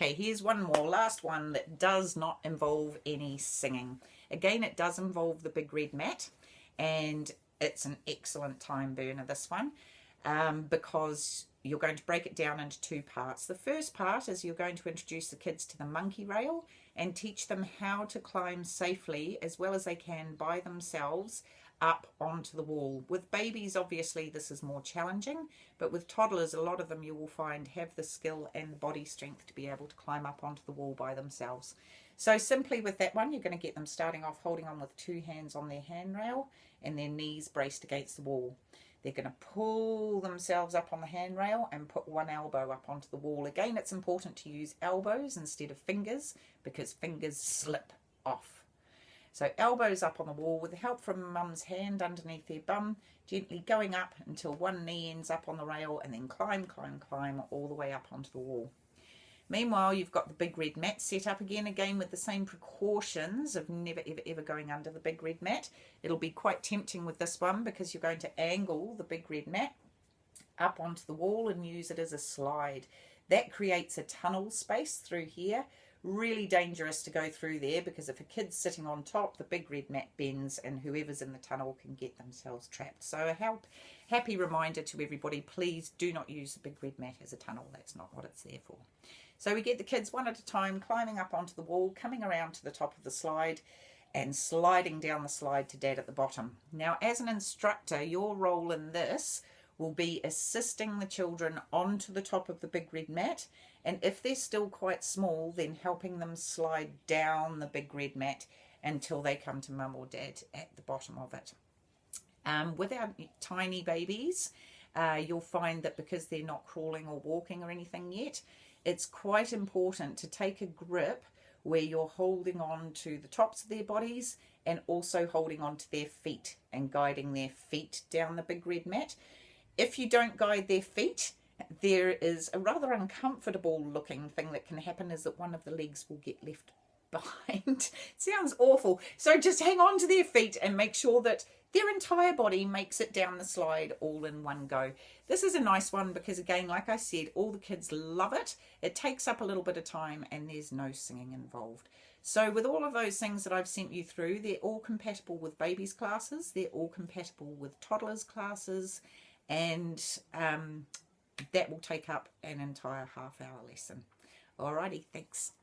Okay, here's one more, last one that does not involve any singing. Again, it does involve the big red mat, and it's an excellent time burner, this one, because you're going to break it down into two parts. The first part is you're going to introduce the kids to the monkey rail and teach them how to climb safely as well as they can by themselves up onto the wall. With babies, obviously, this is more challenging, but with toddlers, a lot of them you will find have the skill and the body strength to be able to climb up onto the wall by themselves. So simply with that one, you're going to get them starting off holding on with two hands on their handrail and their knees braced against the wall. They're going to pull themselves up on the handrail and put one elbow up onto the wall. Again, it's important to use elbows instead of fingers because fingers slip off. So elbows up on the wall with the help from mum's hand underneath their bum, gently going up until one knee ends up on the rail and then climb, climb, climb all the way up onto the wall. Meanwhile, you've got the big red mat set up again with the same precautions of never, ever, ever going under the big red mat. It'll be quite tempting with this one because you're going to angle the big red mat up onto the wall and use it as a slide. That creates a tunnel space through here. Really dangerous to go through there because if a kid's sitting on top, the big red mat bends and whoever's in the tunnel can get themselves trapped. So a happy reminder to everybody, please do not use the big red mat as a tunnel. That's not what it's there for. So we get the kids one at a time climbing up onto the wall, coming around to the top of the slide and sliding down the slide to Dad at the bottom. Now, as an instructor, your role in this will be assisting the children onto the top of the big red mat, and if they're still quite small, then helping them slide down the big red mat until they come to mum or dad at the bottom of it. With our tiny babies, you'll find that because they're not crawling or walking or anything yet, it's quite important to take a grip where you're holding on to the tops of their bodies and also holding on to their feet and guiding their feet down the big red mat. If you don't guide their feet, there is a rather uncomfortable looking thing that can happen is that one of the legs will get left behind. It sounds awful. So just hang on to their feet and make sure that their entire body makes it down the slide all in one go. This is a nice one because, again, like I said, all the kids love it. It takes up a little bit of time and there's no singing involved. So with all of those things that I've sent you through, they're all compatible with babies classes. They're all compatible with toddlers classes, and that will take up an entire half-hour lesson. Alrighty, thanks.